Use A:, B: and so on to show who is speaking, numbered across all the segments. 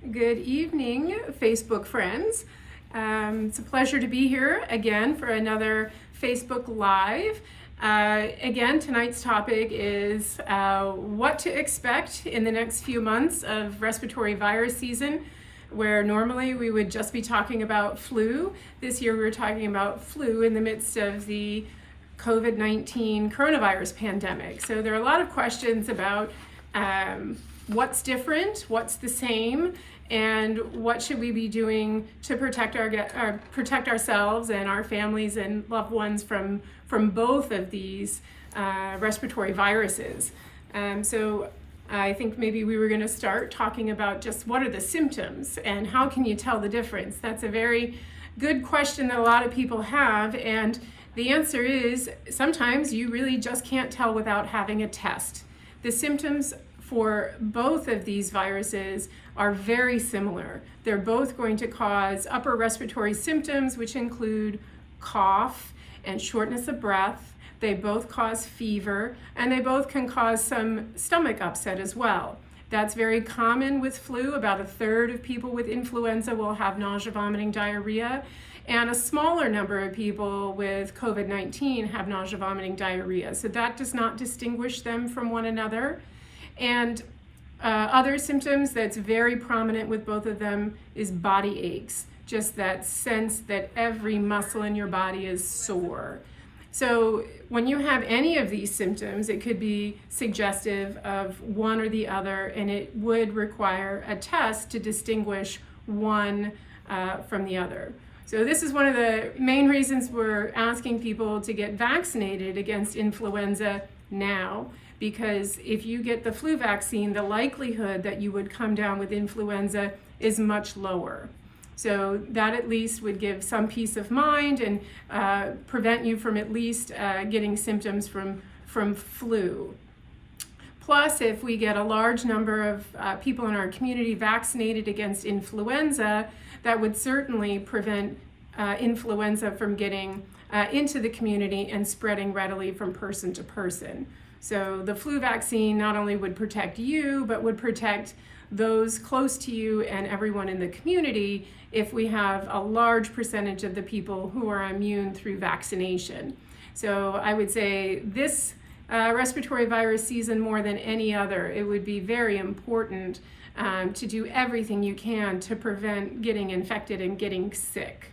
A: Good evening, Facebook friends. It's a pleasure to be here again for another Facebook Live. Again, tonight's topic is what to expect in the next few months of respiratory virus season, where normally we would just be talking about flu. This year we're talking about flu in the midst of the COVID-19 coronavirus pandemic. So there are a lot of questions about what's different, what's the same, and what should we be doing to protect ourselves and our families and loved ones from both of these respiratory viruses. So I think maybe we were going to start talking about just what are the symptoms and how can you tell the difference. That's a very good question that a lot of people have, and the answer is sometimes you really just can't tell without having a test. The symptoms for both of these viruses are very similar. They're both going to cause upper respiratory symptoms, which include cough and shortness of breath. They both cause fever, and they both can cause some stomach upset as well. That's very common with flu. About a third of people with influenza will have nausea, vomiting, diarrhea, and a smaller number of people with COVID-19 have nausea, vomiting, diarrhea. So that does not distinguish them from one another. And other symptoms that's very prominent with both of them is body aches, just that sense that every muscle in your body is sore. So when you have any of these symptoms, it could be suggestive of one or the other, and it would require a test to distinguish one from the other. So this is one of the main reasons we're asking people to get vaccinated against influenza now, because if you get the flu vaccine, the likelihood that you would come down with influenza is much lower. So that at least would give some peace of mind and prevent you from at least getting symptoms from flu. Plus, if we get a large number of people in our community vaccinated against influenza, that would certainly prevent influenza from getting into the community and spreading readily from person to person. So the flu vaccine not only would protect you, but would protect those close to you and everyone in the community if we have a large percentage of the people who are immune through vaccination. So I would say this respiratory virus season, more than any other, it would be very important to do everything you can to prevent getting infected and getting sick.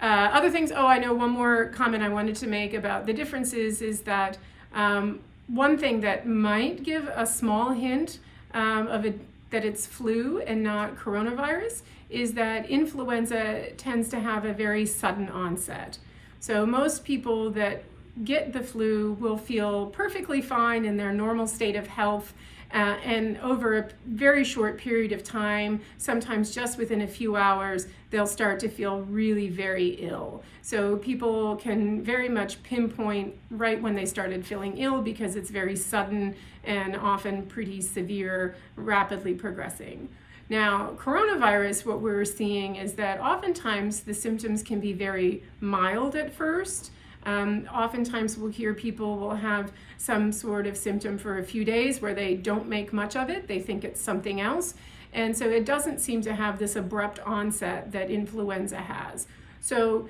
A: Other things, I know one more comment I wanted to make about the differences is that one thing that might give a small hint that it's flu and not coronavirus is that influenza tends to have a very sudden onset. So most people that get the flu will feel perfectly fine in their normal state of health, and over a very short period of time, sometimes just within a few hours, they'll start to feel really very ill. So people can very much pinpoint right when they started feeling ill because it's very sudden and often pretty severe, rapidly progressing. Now, coronavirus, what we're seeing is that oftentimes the symptoms can be very mild at first. Oftentimes we'll hear people will have some sort of symptom for a few days where they don't make much of it. They think it's something else. And so it doesn't seem to have this abrupt onset that influenza has. So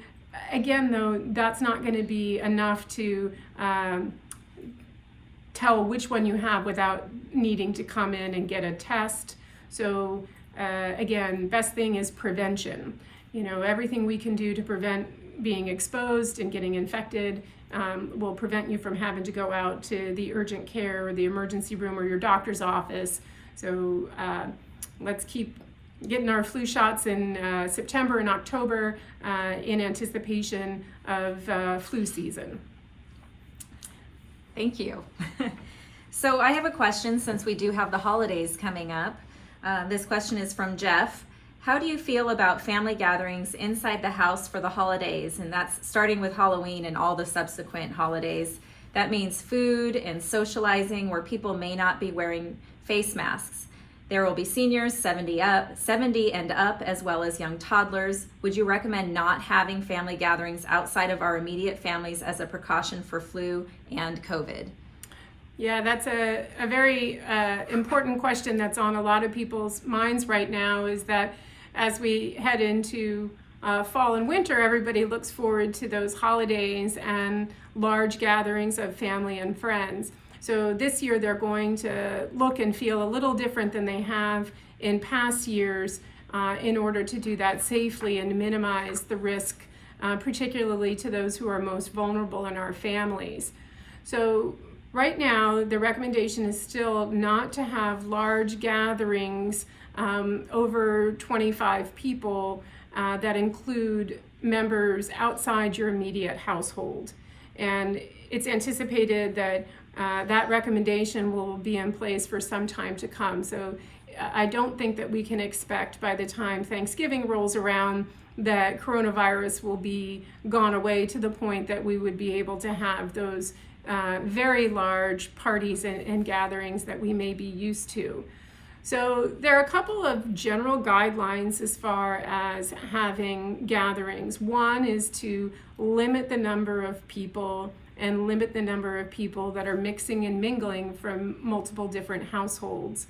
A: again, though, that's not going to be enough to tell which one you have without needing to come in and get a test. So again, best thing is prevention. Everything we can do to prevent being exposed and getting infected will prevent you from having to go out to the urgent care or the emergency room or your doctor's office. So let's keep getting our flu shots in September and October in anticipation of flu season.
B: Thank you. So I have a question since we do have the holidays coming up. This question is from Jeff. How do you feel about family gatherings inside the house for the holidays? And that's starting with Halloween and all the subsequent holidays. That means food and socializing where people may not be wearing face masks. There will be seniors 70 and up, as well as young toddlers. Would you recommend not having family gatherings outside of our immediate families as a precaution for flu and COVID?
A: Yeah, that's a very important question that's on a lot of people's minds right now, is that as we head into fall and winter, everybody looks forward to those holidays and large gatherings of family and friends. So this year they're going to look and feel a little different than they have in past years in order to do that safely and minimize the risk, particularly to those who are most vulnerable in our families. So right now, the recommendation is still not to have large gatherings over 25 people that include members outside your immediate household. And it's anticipated that that recommendation will be in place for some time to come. So I don't think that we can expect by the time Thanksgiving rolls around that coronavirus will be gone away to the point that we would be able to have those very large parties and gatherings that we may be used to. So there are a couple of general guidelines as far as having gatherings. One is to limit the number of people and limit the number of people that are mixing and mingling from multiple different households.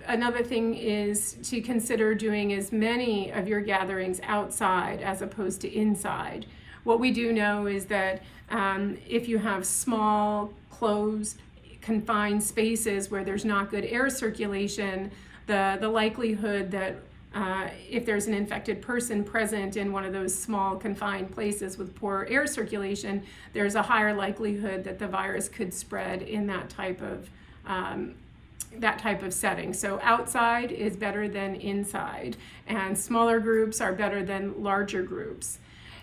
A: Another thing is to consider doing as many of your gatherings outside as opposed to inside. What we do know is that if you have small, closed, confined spaces where there's not good air circulation, the likelihood that if there's an infected person present in one of those small, confined places with poor air circulation, there's a higher likelihood that the virus could spread in that type of setting. So outside is better than inside, and smaller groups are better than larger groups.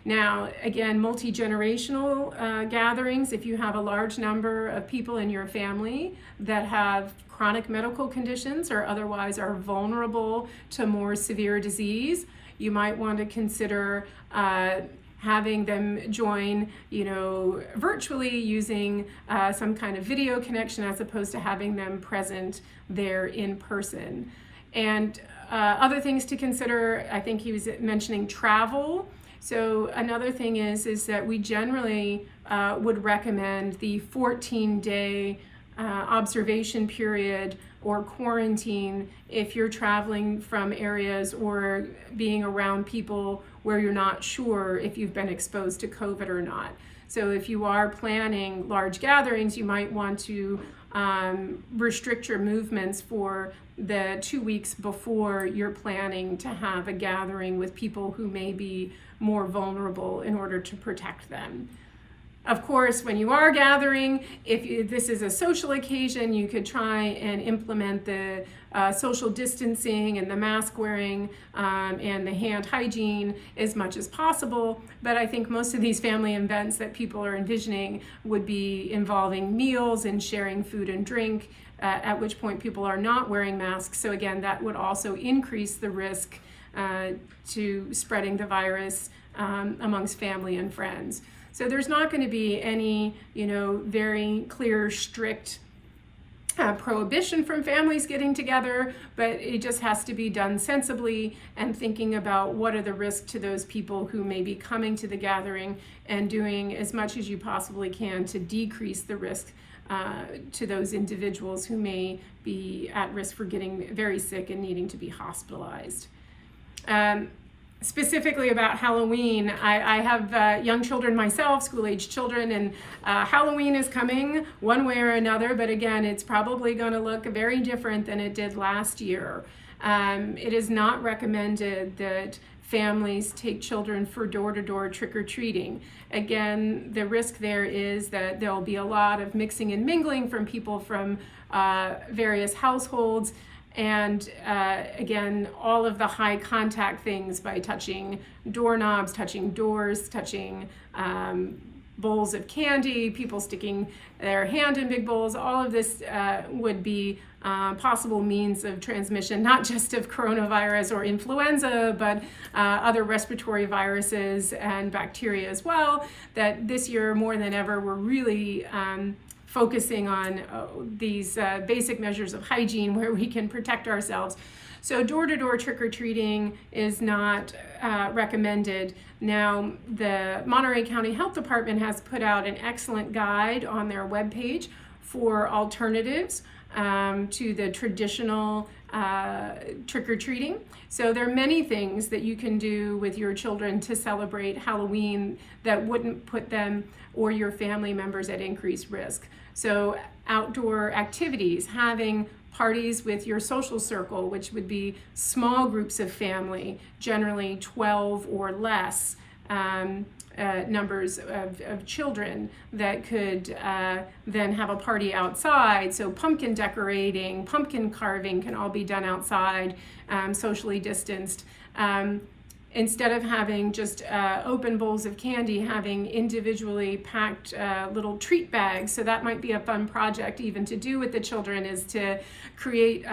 A: Now, again, multi-generational gatherings, if you have a large number of people in your family that have chronic medical conditions or otherwise are vulnerable to more severe disease, you might want to consider having them join, virtually using some kind of video connection as opposed to having them present there in person. And other things to consider, I think he was mentioning travel. So another thing is that we generally would recommend the 14-day observation period or quarantine if you're traveling from areas or being around people where you're not sure if you've been exposed to COVID or not. So if you are planning large gatherings, you might want to restrict your movements for the 2 weeks before you're planning to have a gathering with people who may be more vulnerable in order to protect them. Of course, when you are gathering, if this is a social occasion, you could try and implement the social distancing and the mask wearing and the hand hygiene as much as possible. But I think most of these family events that people are envisioning would be involving meals and sharing food and drink, at which point people are not wearing masks. So again, that would also increase the risk to spreading the virus amongst family and friends. So there's not going to be any, very clear, strict prohibition from families getting together, but it just has to be done sensibly and thinking about what are the risks to those people who may be coming to the gathering and doing as much as you possibly can to decrease the risk to those individuals who may be at risk for getting very sick and needing to be hospitalized. Specifically about Halloween, I have young children myself, school-age children, and Halloween is coming one way or another, but again, it's probably going to look very different than it did last year. It is not recommended that families take children for door-to-door trick-or-treating. Again, the risk there is that there'll be a lot of mixing and mingling from people from various households. And again, all of the high contact things by touching doorknobs, touching doors, touching bowls of candy, people sticking their hand in big bowls, all of this would be possible means of transmission, not just of coronavirus or influenza, but other respiratory viruses and bacteria as well, that this year more than ever we're really focusing on these basic measures of hygiene where we can protect ourselves. So door-to-door trick-or-treating is not recommended. Now, the Monterey County Health Department has put out an excellent guide on their webpage for alternatives to the traditional trick-or-treating. So there are many things that you can do with your children to celebrate Halloween that wouldn't put them or your family members at increased risk. So outdoor activities, having parties with your social circle, which would be small groups of family, generally 12 or less numbers of children that could then have a party outside. So pumpkin decorating, pumpkin carving can all be done outside, socially distanced. Instead of having just open bowls of candy, having individually packed little treat bags. So that might be a fun project even to do with the children, is to create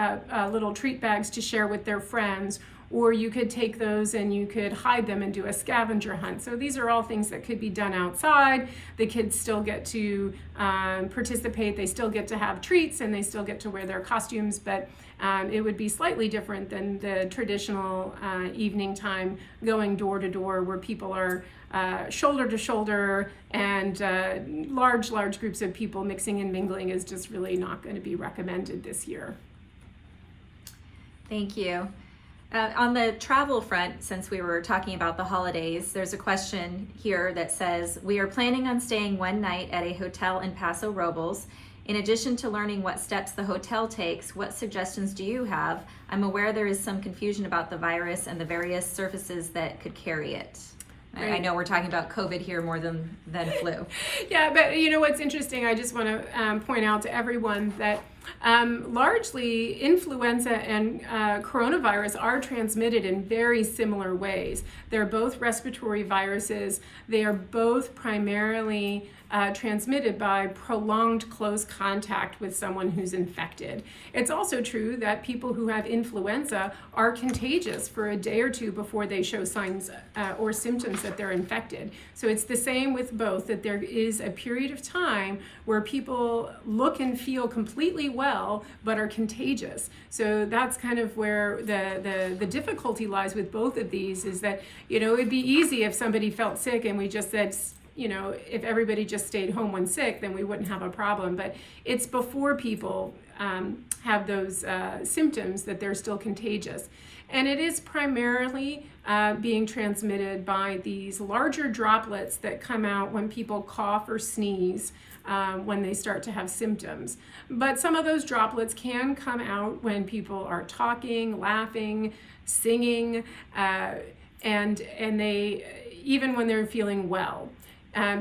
A: little treat bags to share with their friends. Or you could take those and you could hide them and do a scavenger hunt. So these are all things that could be done outside. The kids still get to participate, they still get to have treats, and they still get to wear their costumes, but it would be slightly different than the traditional evening time going door to door where people are shoulder to shoulder, and large groups of people mixing and mingling is just really not going to be recommended this year.
B: Thank you. On the travel front, since we were talking about the holidays, there's a question here that says, we are planning on staying one night at a hotel in Paso Robles. In addition to learning what steps the hotel takes, what suggestions do you have? I'm aware there is some confusion about the virus and the various surfaces that could carry it. Right. I know we're talking about COVID here more than flu.
A: Yeah, but you know what's interesting, I just want to point out to everyone that largely influenza and coronavirus are transmitted in very similar ways. They're both respiratory viruses. They are both primarily transmitted by prolonged close contact with someone who's infected. It's also true that people who have influenza are contagious for a day or two before they show signs or symptoms that they're infected. So it's the same with both, that there is a period of time where people look and feel completely well but are contagious. So that's kind of where the difficulty lies with both of these, is that, you know, it'd be easy if somebody felt sick and we just said, you know, if everybody just stayed home when sick, then we wouldn't have a problem. But it's before people have those symptoms that they're still contagious. And it is primarily being transmitted by these larger droplets that come out when people cough or sneeze when they start to have symptoms. But some of those droplets can come out when people are talking, laughing, singing, and they even when they're feeling well.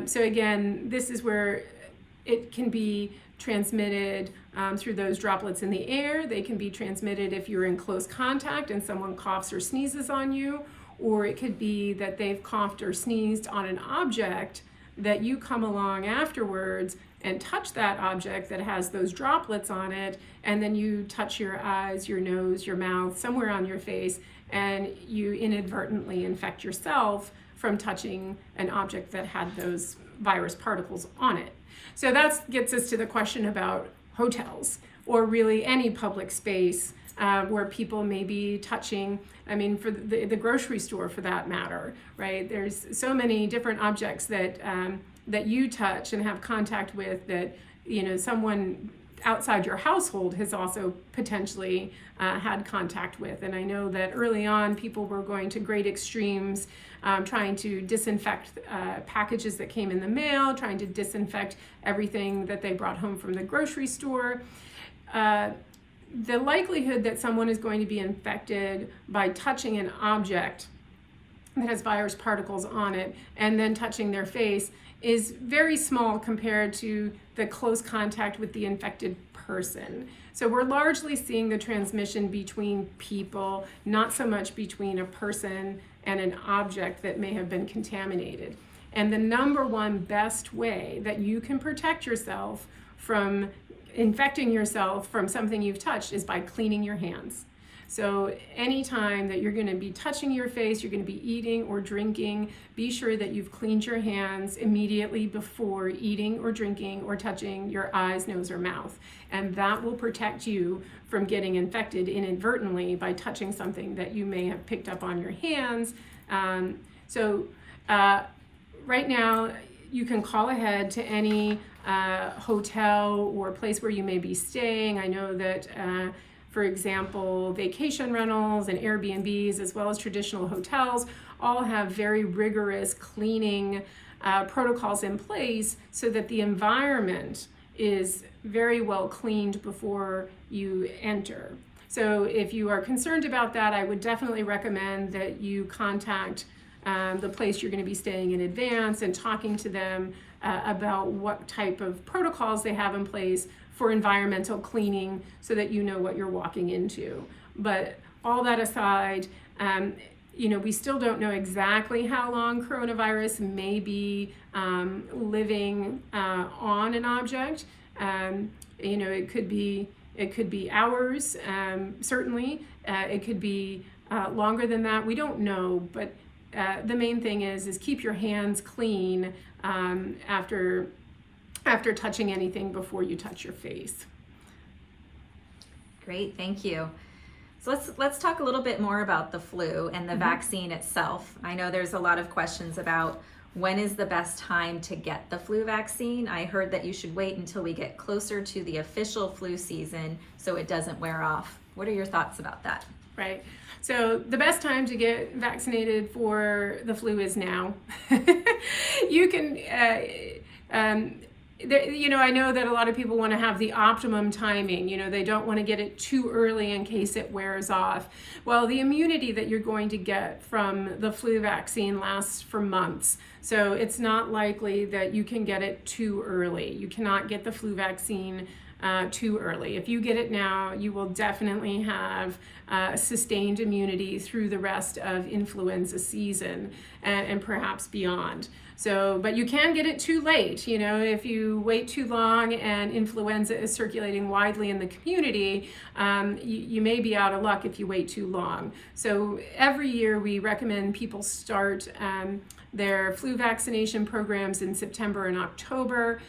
A: So again, this is where it can be transmitted through those droplets in the air. They can be transmitted if you're in close contact and someone coughs or sneezes on you, or it could be that they've coughed or sneezed on an object that you come along afterwards and touch that object that has those droplets on it, and then you touch your eyes, your nose, your mouth, somewhere on your face, and you inadvertently infect yourself from touching an object that had those virus particles on it. So that gets us to the question about hotels, or really any public space where people may be touching, I mean, for the grocery store for that matter, right? There's so many different objects that that you touch and have contact with that, you know, someone outside your household has also potentially had contact with. And I know that early on people were going to great extremes, trying to disinfect packages that came in the mail, trying to disinfect everything that they brought home from the grocery store. The likelihood that someone is going to be infected by touching an object that has virus particles on it and then touching their face is very small compared to the close contact with the infected person. So we're largely seeing the transmission between people, not so much between a person and an object that may have been contaminated. And the number one best way that you can protect yourself from infecting yourself from something you've touched is by cleaning your hands. So anytime that you're going to be touching your face, you're going to be eating or drinking, be sure that you've cleaned your hands immediately before eating or drinking or touching your eyes, nose, or mouth. And that will protect you from getting infected inadvertently by touching something that you may have picked up on your hands. Right now, you can call ahead to any hotel or place where you may be staying. I know that, for example, vacation rentals and Airbnbs, as well as traditional hotels, all have very rigorous cleaning protocols in place so that the environment is very well cleaned before you enter. So if you are concerned about that, I would definitely recommend that you contact the place you're going to be staying in advance and talking to them about what type of protocols they have in place for environmental cleaning so that you know what you're walking into. But all that aside, we still don't know exactly how long coronavirus may be living on an object. It could be hours, certainly. It could be longer than that. We don't know, but the main thing is keep your hands clean after touching anything before you touch your face.
B: Great, thank you. So let's talk a little bit more about the flu and the vaccine itself. I know there's a lot of questions about when is the best time to get the flu vaccine. I heard that you should wait until we get closer to the official flu season so it doesn't wear off. What are your thoughts about that?
A: Right. So the best time to get vaccinated for the flu is now. You can, I know that a lot of people want to have the optimum timing. They don't want to get it too early in case it wears off. Well, the immunity that you're going to get from the flu vaccine lasts for months. So it's not likely that you can get it too early. You cannot get the flu vaccine too early. If you get it now, you will definitely have sustained immunity through the rest of influenza season and perhaps beyond. So, but you can get it too late. If you wait too long and influenza is circulating widely in the community, you may be out of luck if you wait too long. So every year we recommend people start their flu vaccination programs in September and October.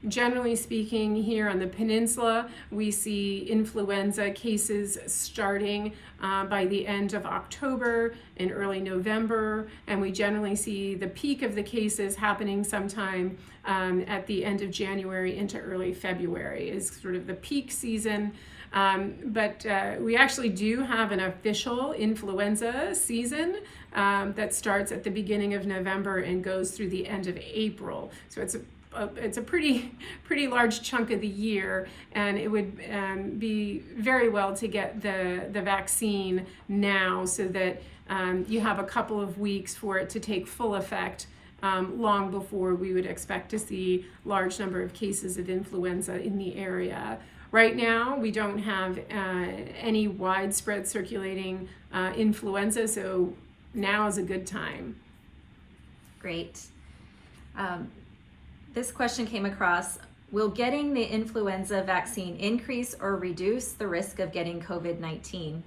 A: Generally speaking, here on the peninsula, we see influenza cases starting by the end of October and early November, and we generally see the peak of the cases happening sometime at the end of January into early February is sort of the peak season. But we actually do have an official influenza season that starts at the beginning of November and goes through the end of April. So it's a pretty large chunk of the year, and it would be very well to get the vaccine now so that you have a couple of weeks for it to take full effect long before we would expect to see large number of cases of influenza in the area. Right now, we don't have any widespread circulating influenza, so now is a good time.
B: Great. This question came across, will getting the influenza vaccine increase or reduce the risk of getting COVID-19?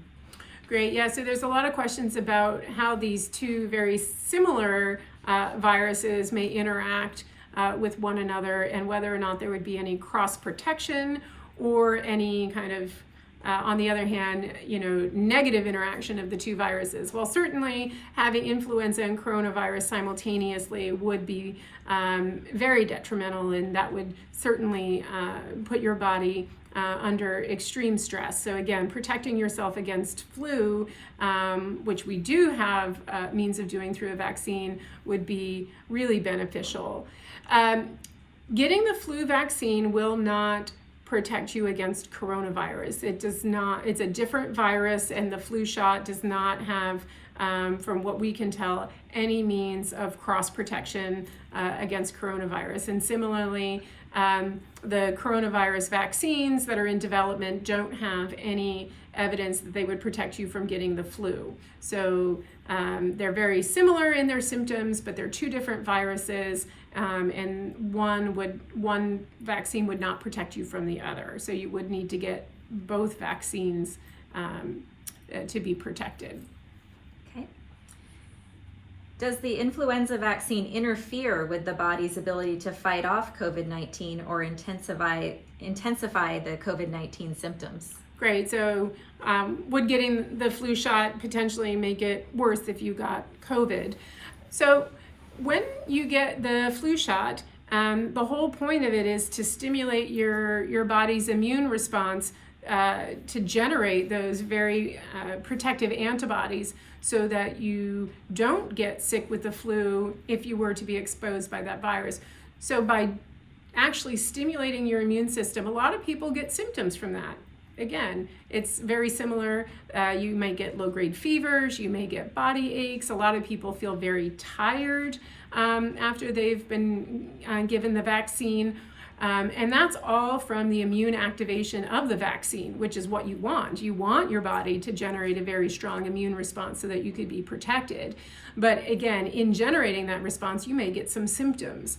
A: Great, yeah, so there's a lot of questions about how these two very similar viruses may interact with one another and whether or not there would be any cross protection or any kind of on the other hand, negative interaction of the two viruses. Well, certainly having influenza and coronavirus simultaneously would be very detrimental, and that would certainly put your body under extreme stress. So again, protecting yourself against flu, which we do have means of doing through a vaccine, would be really beneficial. Getting the flu vaccine will not protect you against coronavirus. It does not, it's a different virus, and the flu shot does not have, from what we can tell, any means of cross protection against coronavirus. And similarly, the coronavirus vaccines that are in development don't have any evidence that they would protect you from getting the flu. So they're very similar in their symptoms, but they're two different viruses, and one vaccine would not protect you from the other. So you would need to get both vaccines to be protected.
B: Okay. Does the influenza vaccine interfere with the body's ability to fight off COVID-19 or intensify the COVID-19 symptoms?
A: Great. So would getting the flu shot potentially make it worse if you got COVID? So when you get the flu shot, The whole point of it is to stimulate your body's immune response to generate those very protective antibodies so that you don't get sick with the flu if you were to be exposed by that virus. So by actually stimulating your immune system, a lot of people get symptoms from that. Again, it's very similar. You may get low-grade fevers, you may get body aches. A lot of people feel very tired after they've been given the vaccine. And that's all from the immune activation of the vaccine, which is what you want. You want your body to generate a very strong immune response so that you could be protected. But again, in generating that response, you may get some symptoms.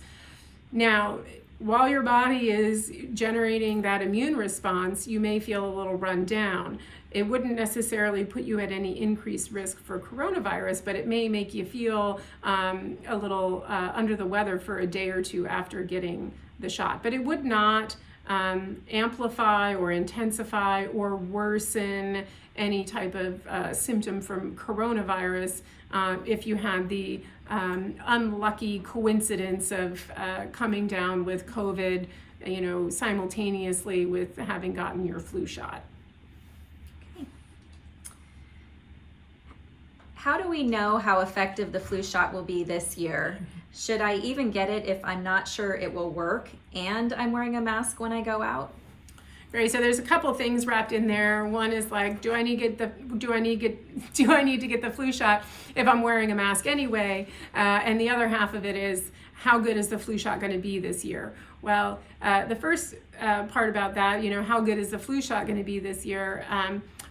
A: Now, while your body is generating that immune response, you may feel a little run down. It wouldn't necessarily put you at any increased risk for coronavirus, but it may make you feel a little under the weather for a day or two after getting the shot. But it would not amplify or intensify or worsen any type of symptom from coronavirus if you had the unlucky coincidence of coming down with COVID, simultaneously with having gotten your flu shot.
B: Okay. How do we know how effective the flu shot will be this year? Should I even get it if I'm not sure it will work and I'm wearing a mask when I go out?
A: Right, so there's a couple things wrapped in there. One is like, do I need to get the flu shot if I'm wearing a mask anyway? And the other half of it is, how good is the flu shot going to be this year? Well, the first part about that, how good is the flu shot going to be this year?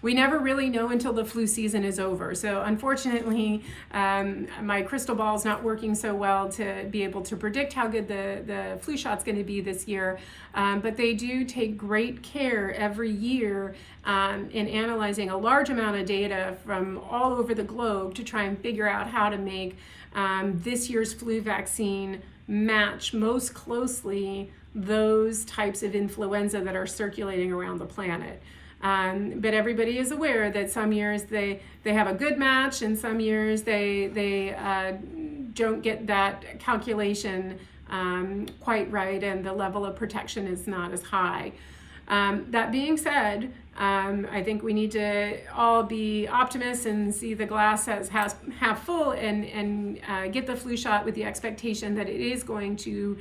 A: We never really know until the flu season is over. So unfortunately, my crystal ball is not working so well to be able to predict how good the flu shot's going to be this year. But they do take great care every year in analyzing a large amount of data from all over the globe to try and figure out how to make this year's flu vaccine match most closely those types of influenza that are circulating around the planet. But everybody is aware that some years they have a good match, and some years they don't get that calculation quite right, and the level of protection is not as high. That being said, I think we need to all be optimists and see the glass as half full, and get the flu shot with the expectation that it is going to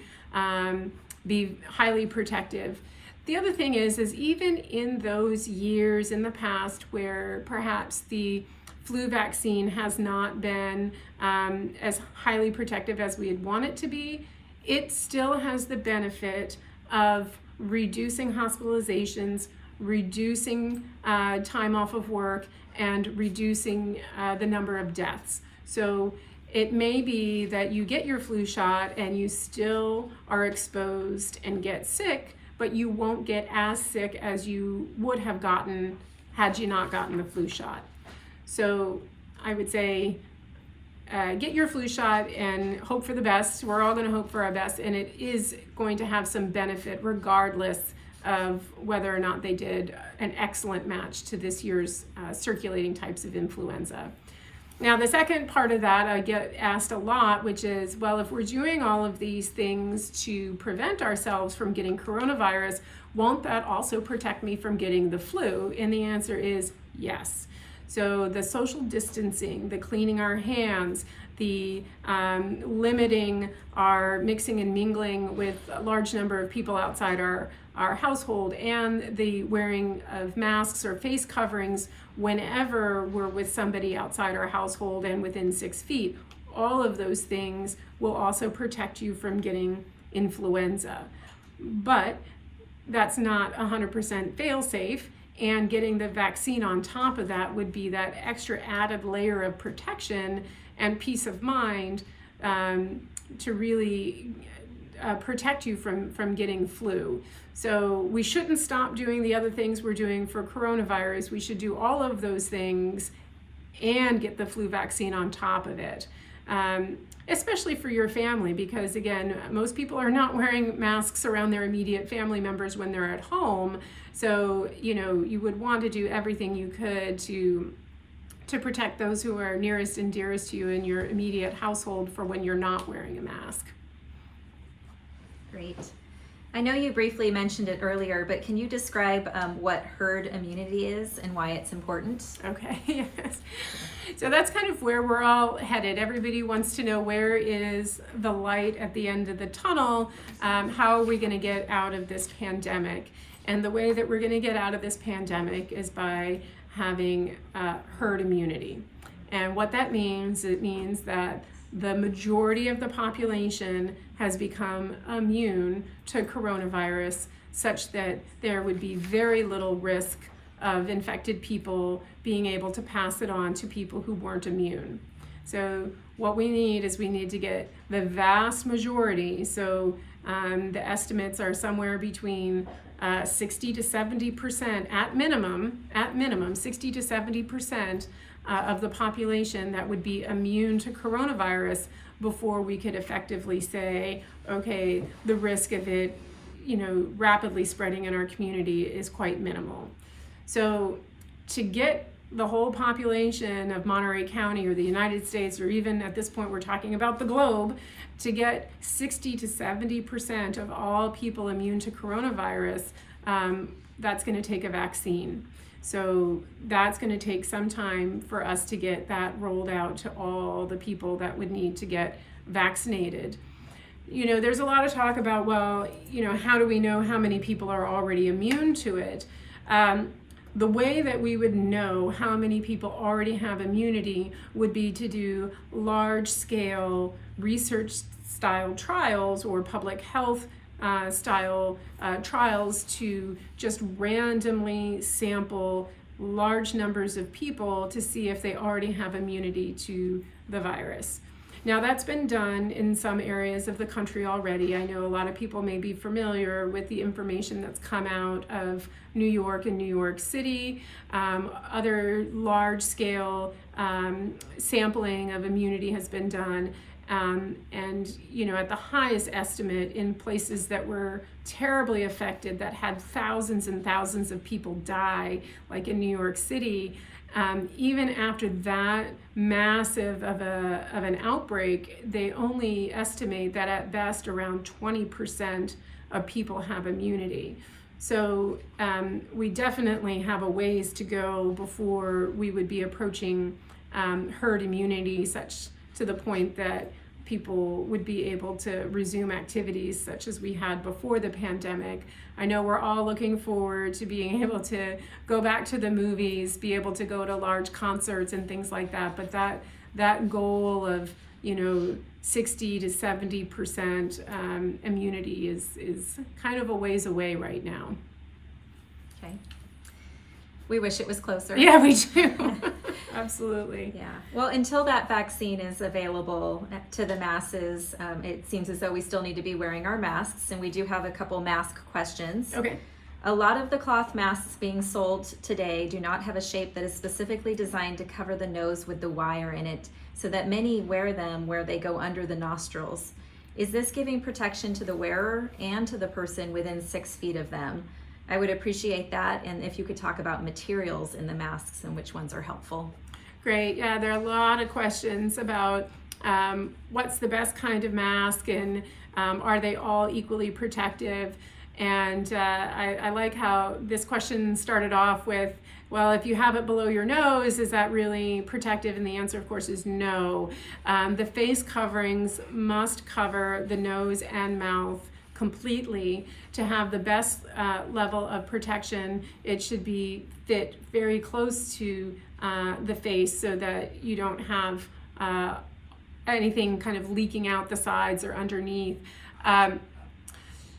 A: be highly protective. The other thing is even in those years in the past where perhaps the flu vaccine has not been as highly protective as we would want it to be, it still has the benefit of reducing hospitalizations, reducing time off of work, and reducing the number of deaths. So it may be that you get your flu shot and you still are exposed and get sick, but you won't get as sick as you would have gotten had you not gotten the flu shot. So I would say get your flu shot and hope for the best. We're all going to hope for our best, and it is going to have some benefit regardless of whether or not they did an excellent match to this year's circulating types of influenza. Now, the second part of that I get asked a lot, which is, well, if we're doing all of these things to prevent ourselves from getting coronavirus, won't that also protect me from getting the flu? And the answer is yes. So the social distancing, the cleaning our hands, the limiting our mixing and mingling with a large number of people outside our household, and the wearing of masks or face coverings whenever we're with somebody outside our household and within 6 feet, all of those things will also protect you from getting influenza. But that's not 100% fail-safe, and getting the vaccine on top of that would be that extra added layer of protection and peace of mind to really protect you from getting flu. So we shouldn't stop doing the other things we're doing for coronavirus. We should do all of those things and get the flu vaccine on top of it, especially for your family, because again, most people are not wearing masks around their immediate family members when they're at home. So, you would want to do everything you could to protect those who are nearest and dearest to you in your immediate household for when you're not wearing a mask.
B: Great. I know you briefly mentioned it earlier, but can you describe what herd immunity is and why it's important?
A: Okay, yes. So that's kind of where we're all headed. Everybody wants to know, where is the light at the end of the tunnel? How are we going to get out of this pandemic? And the way that we're going to get out of this pandemic is by having herd immunity. And what that means, it means that the majority of the population has become immune to coronavirus, such that there would be very little risk of infected people being able to pass it on to people who weren't immune. So what we need is, we need to get the vast majority, so the estimates are somewhere between 60 to 70% at minimum, 60 to 70% of the population that would be immune to coronavirus before we could effectively say, okay, the risk of it, rapidly spreading in our community is quite minimal. So to get the whole population of Monterey County or the United States, or even at this point we're talking about the globe, to get 60 to 70% of all people immune to coronavirus, that's going to take a vaccine. So that's going to take some time for us to get that rolled out to all the people that would need to get vaccinated. There's a lot of talk about, well, how do we know how many people are already immune to it? The way that we would know how many people already have immunity would be to do large-scale research-style trials, or public health style trials, to just randomly sample large numbers of people to see if they already have immunity to the virus. Now, that's been done in some areas of the country already. I know a lot of people may be familiar with the information that's come out of New York and New York City. Other large-scale sampling of immunity has been done. And at the highest estimate, in places that were terribly affected, that had thousands and thousands of people die, like in New York City, even after that massive of an outbreak, they only estimate that at best around 20% of people have immunity. So we definitely have a ways to go before we would be approaching herd immunity, such to the point that people would be able to resume activities such as we had before the pandemic. I know we're all looking forward to being able to go back to the movies, be able to go to large concerts and things like that, but that goal of 60 to 70% immunity is kind of a ways away right now.
B: Okay. We wish it was closer.
A: Yeah, we do. Absolutely.
B: Yeah. Well, until that vaccine is available to the masses, it seems as though we still need to be wearing our masks, and we do have a couple mask questions.
A: Okay.
B: A lot of the cloth masks being sold today do not have a shape that is specifically designed to cover the nose with the wire in it, so that many wear them where they go under the nostrils. Is this giving protection to the wearer and to the person within 6 feet of them? I would appreciate that, and if you could talk about materials in the masks and which ones are helpful.
A: Great. Yeah, there are a lot of questions about what's the best kind of mask, and are they all equally protective? And I like how this question started off with, well, if you have it below your nose, is that really protective? And the answer, of course, is no. The face coverings must cover the nose and mouth completely to have the best level of protection. It should be fit very close to the face, so that you don't have anything kind of leaking out the sides or underneath.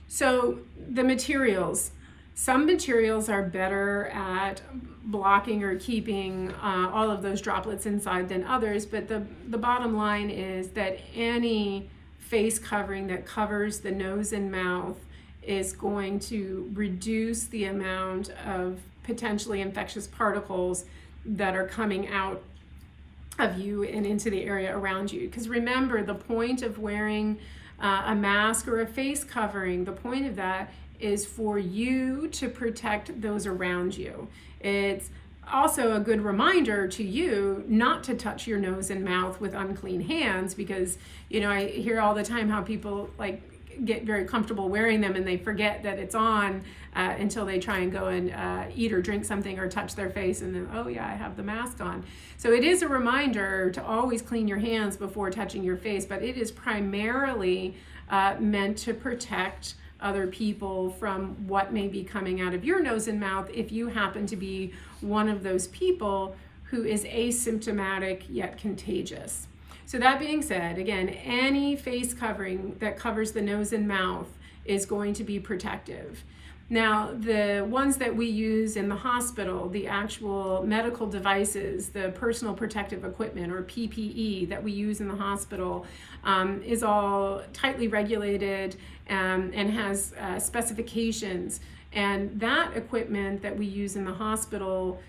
A: So the materials. Some materials are better at blocking or keeping all of those droplets inside than others, but the bottom line is that any face covering that covers the nose and mouth is going to reduce the amount of potentially infectious particles that are coming out of you and into the area around you. Because remember, the point of wearing a mask or a face covering, the point of that is for you to protect those around you. It's also a good reminder to you not to touch your nose and mouth with unclean hands, because I hear all the time how people get very comfortable wearing them and they forget that it's on until they try and go and eat or drink something or touch their face, and then, oh yeah, I have the mask on. So it is a reminder to always clean your hands before touching your face, but it is primarily meant to protect other people from what may be coming out of your nose and mouth if you happen to be one of those people who is asymptomatic yet contagious. So that being said, again, any face covering that covers the nose and mouth is going to be protective. Now, the ones that we use in the hospital, the actual medical devices, the personal protective equipment, or PPE that we use in the hospital, is all tightly regulated and has specifications. And that equipment that we use in the hospital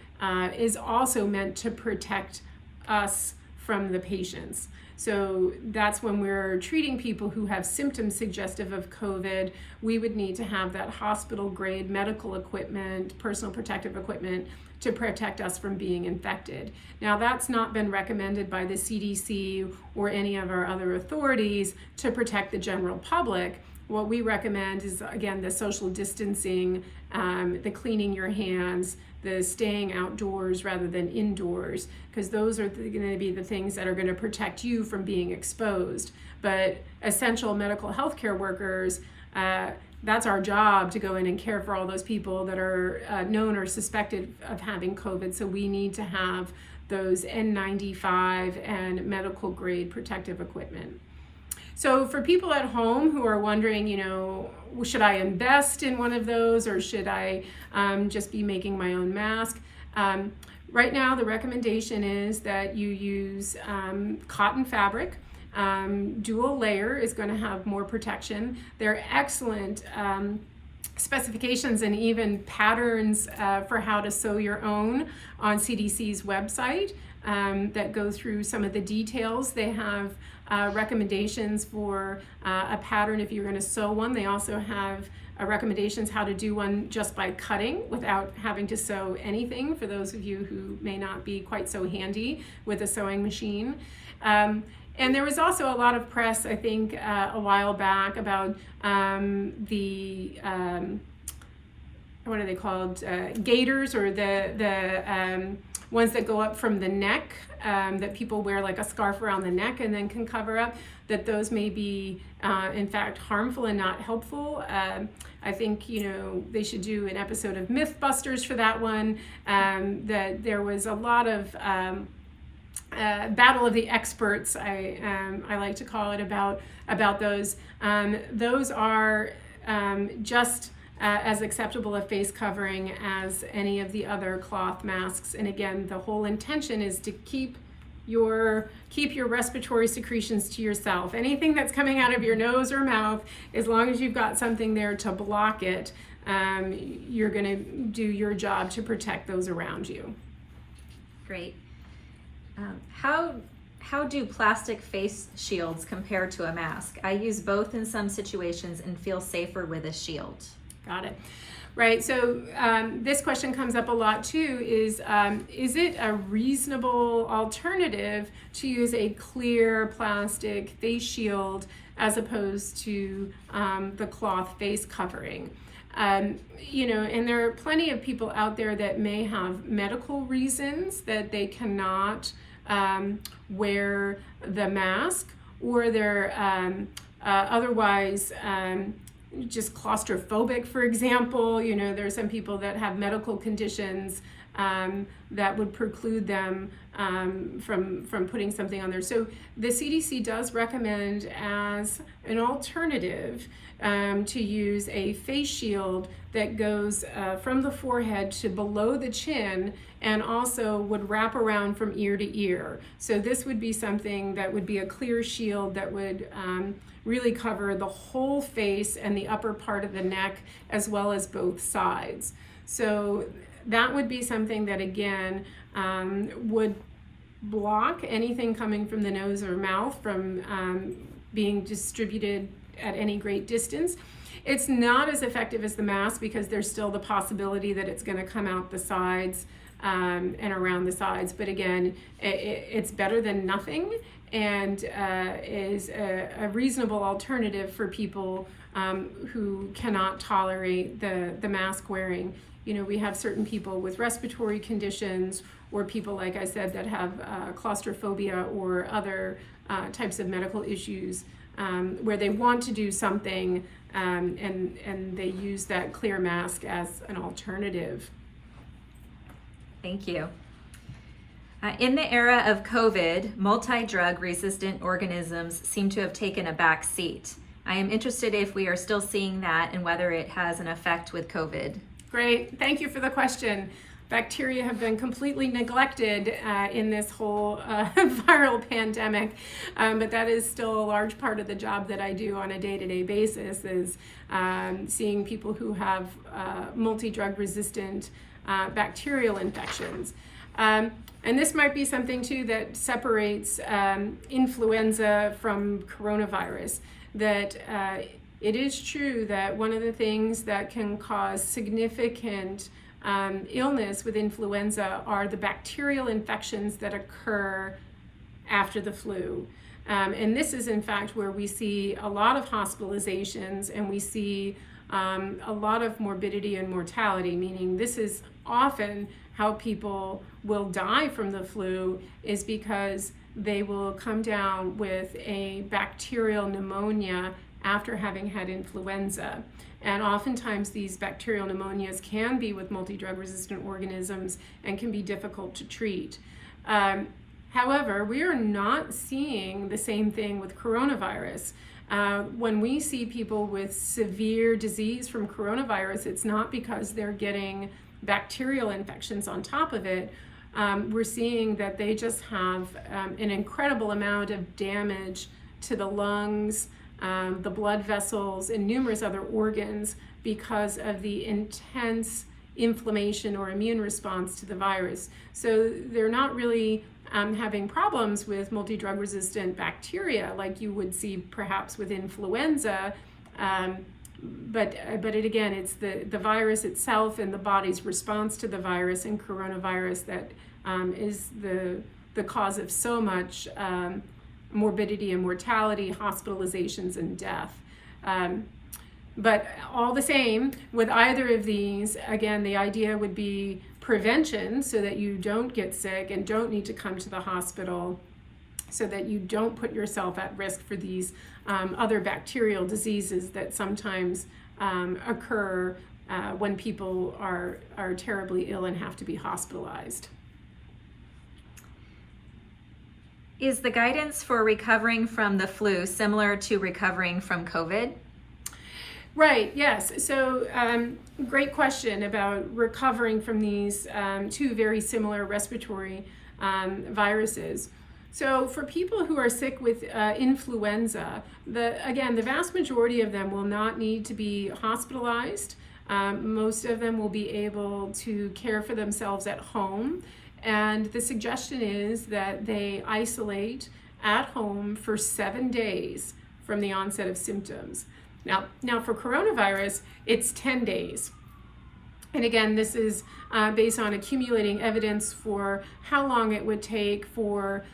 A: is also meant to protect us from the patients. So that's when we're treating people who have symptoms suggestive of COVID, we would need to have that hospital grade medical equipment, personal protective equipment, to protect us from being infected. Now, that's not been recommended by the CDC or any of our other authorities to protect the general public. What we recommend is, again, the social distancing, the cleaning your hands, the staying outdoors rather than indoors, because those are going to be the things that are going to protect you from being exposed. But essential medical healthcare workers, that's our job, to go in and care for all those people that are known or suspected of having COVID. So we need to have those N95 and medical grade protective equipment. So for people at home who are wondering, should I invest in one of those, or should I just be making my own mask? Right now, the recommendation is that you use cotton fabric. Dual layer is going to have more protection. They're excellent specifications and even patterns for how to sew your own on CDC's website that go through some of the details. They have recommendations for a pattern if you're going to sew one. They also have recommendations how to do one just by cutting without having to sew anything, for those of you who may not be quite so handy with a sewing machine. And there was also a lot of press, I think, a while back about the what are they called? Gaiters, or the ones that go up from the neck, that people wear like a scarf around the neck and then can cover up, that those may be in fact harmful and not helpful. I think they should do an episode of Mythbusters for that one. That there was a lot of battle of the experts, I like to call it, about those. Those are just as acceptable a face covering as any of the other cloth masks. And again, the whole intention is to keep your respiratory secretions to yourself. Anything that's coming out of your nose or mouth, as long as you've got something there to block it, you're going to do your job to protect those around you.
B: Great. How do plastic face shields compare to a mask? I use both in some situations and feel safer with a shield.
A: Got it. Right, so this question comes up a lot too, is it a reasonable alternative to use a clear plastic face shield as opposed to the cloth face covering? And there are plenty of people out there that may have medical reasons that they cannot wear the mask, or they're otherwise just claustrophobic, for example. There are some people that have medical conditions that would preclude them from putting something on there. So the CDC does recommend as an alternative to use a face shield that goes from the forehead to below the chin, and also would wrap around from ear to ear. So this would be something that would be a clear shield that would really cover the whole face and the upper part of the neck, as well as both sides. So that would be something that, again, would block anything coming from the nose or mouth from being distributed at any great distance. It's not as effective as the mask, because there's still the possibility that it's going to come out the sides and around the sides. But again, it's better than nothing. and is a reasonable alternative for people who cannot tolerate the mask wearing. We have certain people with respiratory conditions, or people, like I said, that have claustrophobia or other types of medical issues where they want to do something and they use that clear mask as an alternative.
B: Thank you. In the era of COVID, multi-drug resistant organisms seem to have taken a back seat. I am interested if we are still seeing that and whether it has an effect with COVID.
A: Great, thank you for the question. Bacteria have been completely neglected in this whole viral pandemic, but that is still a large part of the job that I do on a day-to-day basis, is seeing people who have multi-drug resistant bacterial infections. And this might be something too that separates influenza from coronavirus, that it is true that one of the things that can cause significant illness with influenza are the bacterial infections that occur after the flu. And this is in fact where we see a lot of hospitalizations, and we see a lot of morbidity and mortality, meaning this is often how people will die from the flu, is because they will come down with a bacterial pneumonia after having had influenza. And oftentimes these bacterial pneumonias can be with multi-drug resistant organisms and can be difficult to treat. However, we are not seeing the same thing with coronavirus. When we see people with severe disease from coronavirus, it's not because they're getting bacterial infections on top of it. We're seeing that they just have an incredible amount of damage to the lungs, the blood vessels, and numerous other organs because of the intense inflammation or immune response to the virus. So they're not really having problems with multi-drug resistant bacteria like you would see perhaps with influenza, but again, it's the virus itself and the body's response to the virus and coronavirus that is the cause of so much morbidity and mortality, hospitalizations, and death. But all the same, with either of these, again, the idea would be prevention so that you don't get sick and don't need to come to the hospital, so that you don't put yourself at risk for these other bacterial diseases that sometimes occur when people are terribly ill and have to be hospitalized.
B: Is the guidance for recovering from the flu similar to recovering from COVID?
A: Right, yes. So great question about recovering from these two very similar respiratory viruses. So for people who are sick with influenza, the vast majority of them will not need to be hospitalized. Most of them will be able to care for themselves at home. And the suggestion is that they isolate at home for 7 days from the onset of symptoms. Now for coronavirus, it's 10 days. And again, this is based on accumulating evidence for how long it would take for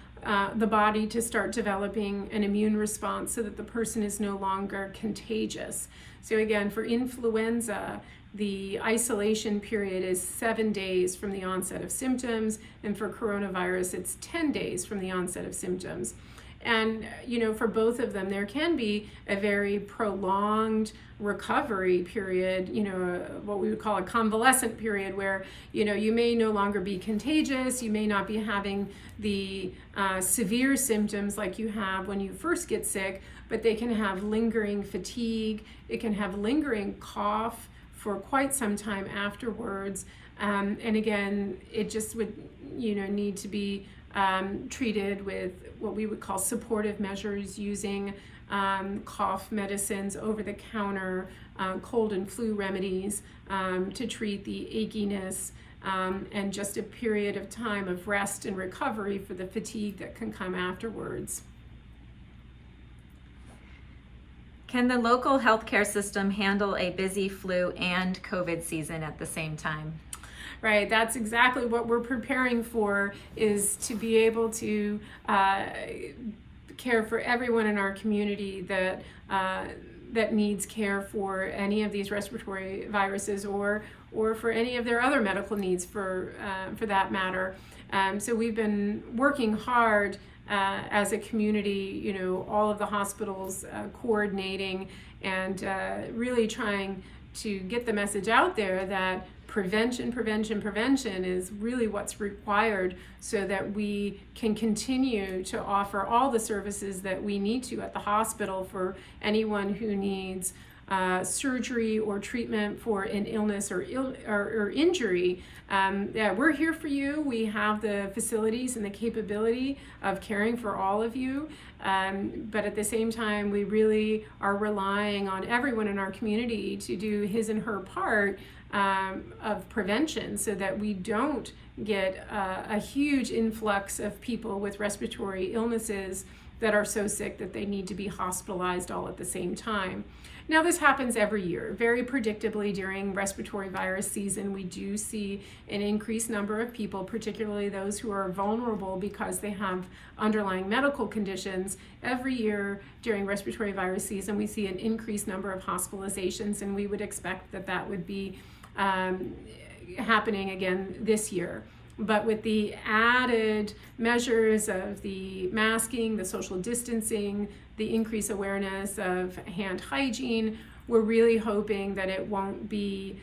A: the body to start developing an immune response so that the person is no longer contagious. So again, for influenza, the isolation period is 7 days from the onset of symptoms, and for coronavirus, it's 10 days from the onset of symptoms. And, for both of them, there can be a very prolonged recovery period, what we would call a convalescent period, where, you may no longer be contagious, you may not be having the severe symptoms like you have when you first get sick, but they can have lingering fatigue, it can have lingering cough for quite some time afterwards. And again, it just would, need to be treated with what we would call supportive measures, using cough medicines, over-the-counter cold and flu remedies to treat the achiness, and just a period of time of rest and recovery for the fatigue that can come afterwards.
B: Can the local healthcare system handle a busy flu and COVID season at the same time?
A: right? That's exactly what we're preparing for, is to be able to care for everyone in our community that that needs care for any of these respiratory viruses, or for any of their other medical needs, for that matter. So we've been working hard as a community, you know, all of the hospitals coordinating and really trying to get the message out there that prevention is really what's required, so that we can continue to offer all the services that we need to at the hospital for anyone who needs surgery or treatment for an illness or injury. Yeah, we're here for you. We have the facilities and the capability of caring for all of you. But at the same time, we really are relying on everyone in our community to do his and her part of prevention, so that we don't get a huge influx of people with respiratory illnesses that are so sick that they need to be hospitalized all at the same time. Now, this happens every year. Very predictably, during respiratory virus season, we do see an increased number of people, particularly those who are vulnerable because they have underlying medical conditions. Every year during respiratory virus season, we see an increased number of hospitalizations, and we would expect that that would be happening again this year. But with the added measures of the masking, the social distancing, the increased awareness of hand hygiene, we're really hoping that it won't be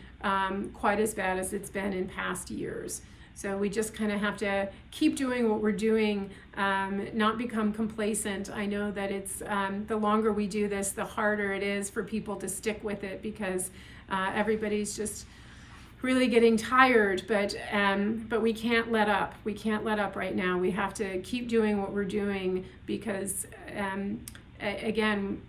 A: quite as bad as it's been in past years. So we just kind of have to keep doing what we're doing, not become complacent. I know that it's the longer we do this, the harder it is for people to stick with it, because everybody's just really getting tired, but we can't let up. We can't let up right now. We have to keep doing what we're doing, because again,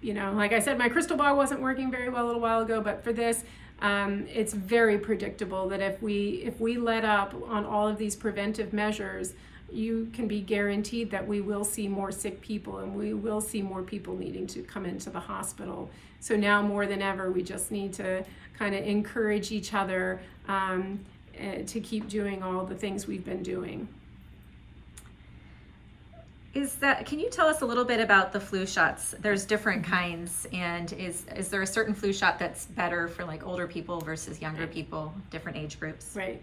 A: you know, like I said, my crystal ball wasn't working very well a little while ago, but for this, it's very predictable that if we let up on all of these preventive measures, you can be guaranteed that we will see more sick people, and we will see more people needing to come into the hospital. So now more than ever, we just need to kind of encourage each other to keep doing all the things we've been doing.
B: Can you tell us a little bit about the flu shots? There's different kinds, and is there a certain flu shot that's better for like older people versus younger people, different age groups?
A: Right.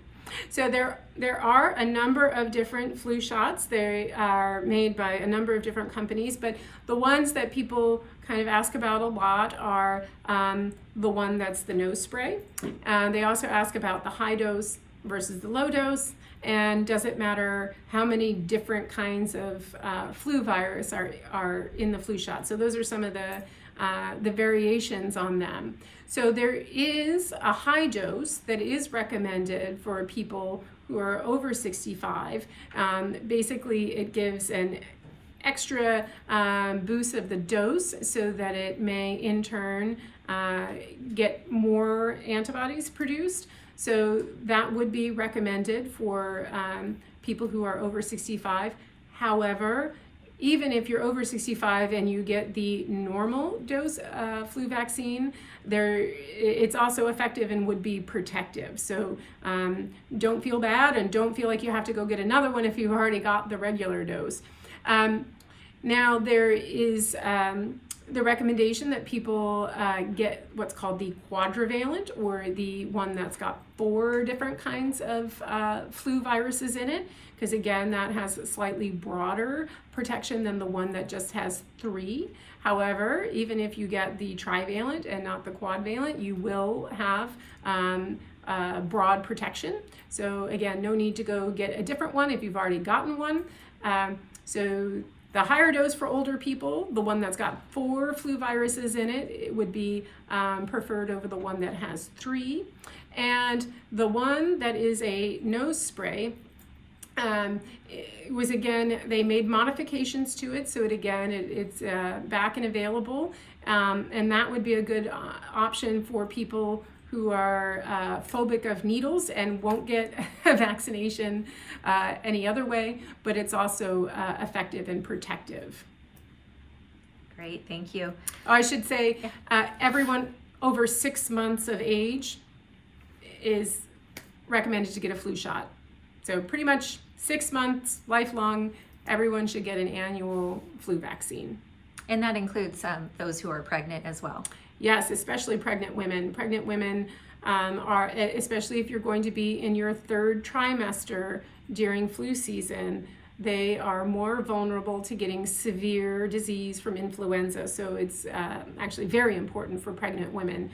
A: So there are a number of different flu shots. They are made by a number of different companies, but the ones that people kind of ask about a lot are the one that's the nose spray. They also ask about the high dose versus the low dose, and does it matter how many different kinds of flu virus are in the flu shot. So those are some of the variations on them. So there is a high dose that is recommended for people who are over 65. Basically, it gives an extra boost of the dose, so that it may in turn get more antibodies produced. So that would be recommended for people who are over 65. However, even if you're over 65 and you get the normal dose flu vaccine, it's also effective and would be protective. So don't feel bad, and don't feel like you have to go get another one if you've already got the regular dose. Now there is the recommendation that people get what's called the quadrivalent, or the one that's got 4 different kinds of flu viruses in it, because again, that has a slightly broader protection than the one that just has 3. However, even if you get the trivalent and not the quadvalent, you will have broad protection. So again, no need to go get a different one if you've already gotten one. So the higher dose for older people, the one that's got 4 flu viruses in it, it would be preferred over the one that has 3. And the one that is a nose spray, it was, again, they made modifications to it, so it's back and available, and that would be a good option for people who are phobic of needles and won't get a vaccination any other way, but it's also effective and protective.
B: Great, thank you.
A: I should say everyone over 6 months of age is recommended to get a flu shot. So pretty much 6 months, lifelong, everyone should get an annual flu vaccine.
B: And that includes those who are pregnant as well.
A: Yes, especially pregnant women. Pregnant women are, especially if you're going to be in your 3rd trimester during flu season, they are more vulnerable to getting severe disease from influenza. So it's actually very important for pregnant women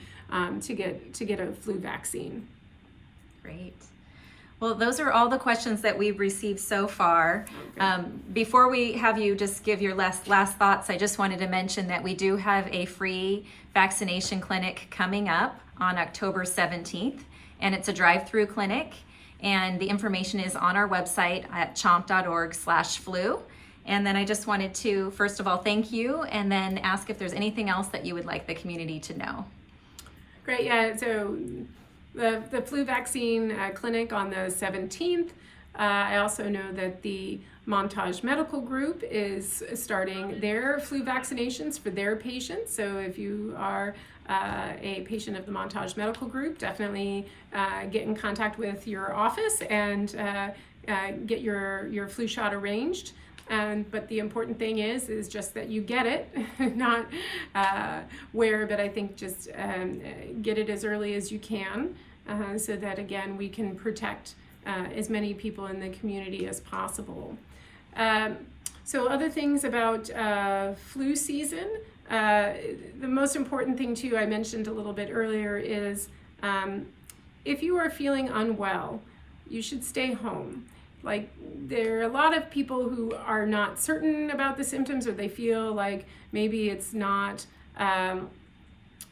A: to get a flu vaccine.
B: Great. Well, those are all the questions that we've received so far. Before we have you just give your last thoughts, I just wanted to mention that we do have a free vaccination clinic coming up on October 17th, and it's a drive-through clinic. And the information is on our website at chomp.org/flu. And then I just wanted to, first of all, thank you, and then ask if there's anything else that you would like the community to know.
A: Great, yeah, so the flu vaccine clinic on the 17th. I also know that the Montage Medical Group is starting their flu vaccinations for their patients. So if you are a patient of the Montage Medical Group, definitely get in contact with your office and get your flu shot arranged. But the important thing is just that you get it, not where, but I think just get it as early as you can, so that again we can protect as many people in the community as possible. So other things about flu season, the most important thing too, I mentioned a little bit earlier, is if you are feeling unwell, you should stay home. Like, there are a lot of people who are not certain about the symptoms, or they feel like maybe it's not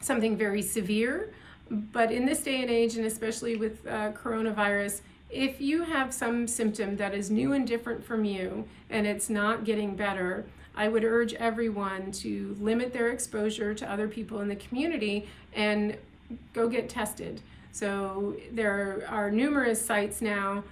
A: something very severe. But in this day and age, and especially with coronavirus, if you have some symptom that is new and different from you and it's not getting better, I would urge everyone to limit their exposure to other people in the community and go get tested. So there are numerous sites now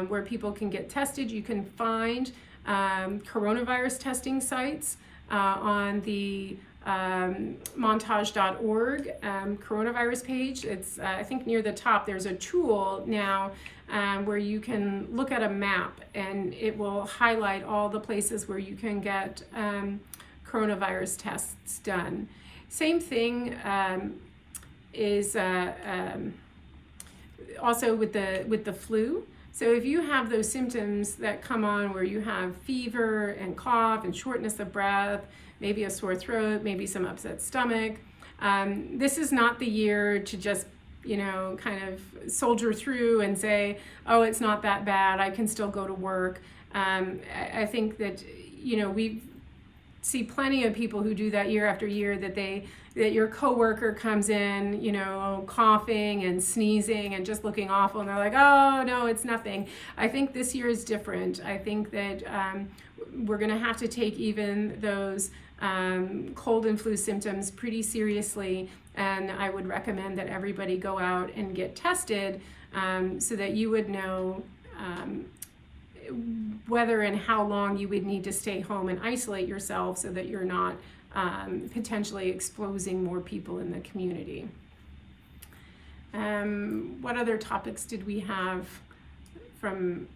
A: where people can get tested. You can find coronavirus testing sites on the montage.org coronavirus page. It's I think near the top there's a tool now where you can look at a map, and it will highlight all the places where you can get coronavirus tests done. Same thing is also with the flu. So if you have those symptoms that come on where you have fever and cough and shortness of breath, maybe a sore throat, maybe some upset stomach, this is not the year to just kind of soldier through and say, oh, it's not that bad, I can still go to work. I think that we see plenty of people who do that year after year, that your coworker comes in, coughing and sneezing and just looking awful, and they're like, oh no, it's nothing. I think this year is different. I think that we're going to have to take even those cold and flu symptoms pretty seriously, and I would recommend that everybody go out and get tested so that you would know whether and how long you would need to stay home and isolate yourself so that you're not potentially exposing more people in the community. What other topics did we have from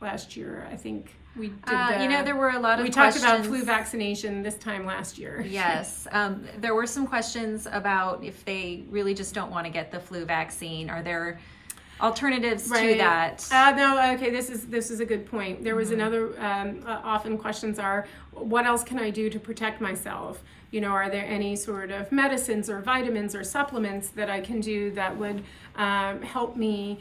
A: last year? I think we did
B: there were a lot of
A: we
B: questions.
A: talked about flu vaccination this time last year.
B: Yes. There were some questions about if they really just don't want to get the flu vaccine. Are there alternatives to that?
A: No, okay, this is a good point. There was another, often questions are, what else can I do to protect myself? Are there any sort of medicines or vitamins or supplements that I can do that would help me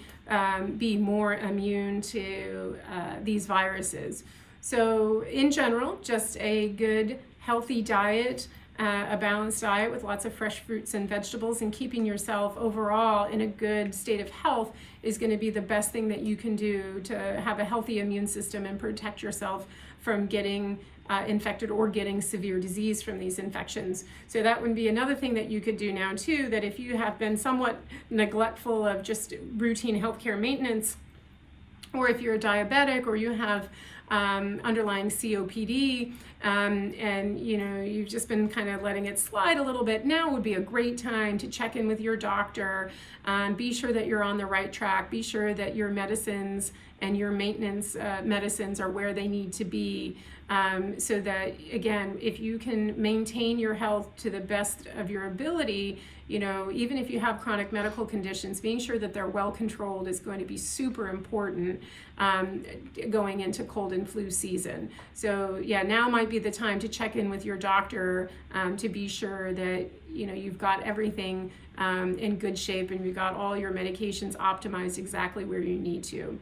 A: be more immune to these viruses? So in general, just a good, healthy diet, a balanced diet with lots of fresh fruits and vegetables, and keeping yourself overall in a good state of health is going to be the best thing that you can do to have a healthy immune system and protect yourself from getting infected or getting severe disease from these infections. So that would be another thing that you could do now too, that if you have been somewhat neglectful of just routine healthcare maintenance, or if you're a diabetic, or you have underlying COPD, and you've just been kind of letting it slide a little bit, now would be a great time to check in with your doctor. Be sure that you're on the right track. Be sure that your medicines and your maintenance medicines are where they need to be, so that, again, if you can maintain your health to the best of your ability, even if you have chronic medical conditions, being sure that they're well controlled is going to be super important going into cold and flu season. So yeah, now might be the time to check in with your doctor to be sure that you've got everything in good shape and you've got all your medications optimized exactly where you need to.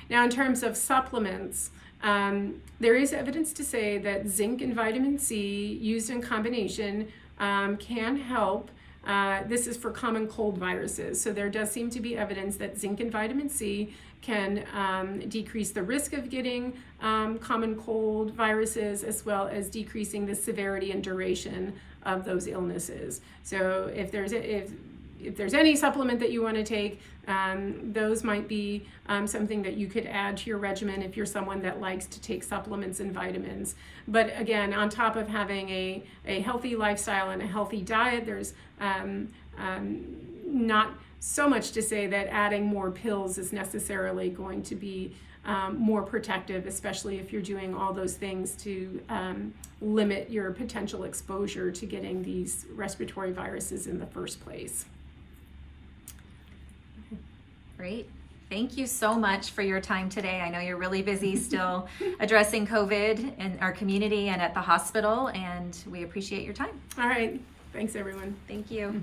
A: Now, in terms of supplements, there is evidence to say that zinc and vitamin C used in combination can help. This is for common cold viruses. So there does seem to be evidence that zinc and vitamin C can decrease the risk of getting common cold viruses, as well as decreasing the severity and duration of those illnesses. So if there's any supplement that you want to take, those might be something that you could add to your regimen if you're someone that likes to take supplements and vitamins. But again, on top of having a healthy lifestyle and a healthy diet, there's not so much to say that adding more pills is necessarily going to be more protective, especially if you're doing all those things to limit your potential exposure to getting these respiratory viruses in the first place.
B: Great. Thank you so much for your time today. I know you're really busy still addressing COVID in our community and at the hospital, and we appreciate your time.
A: All right. Thanks, everyone.
B: Thank you.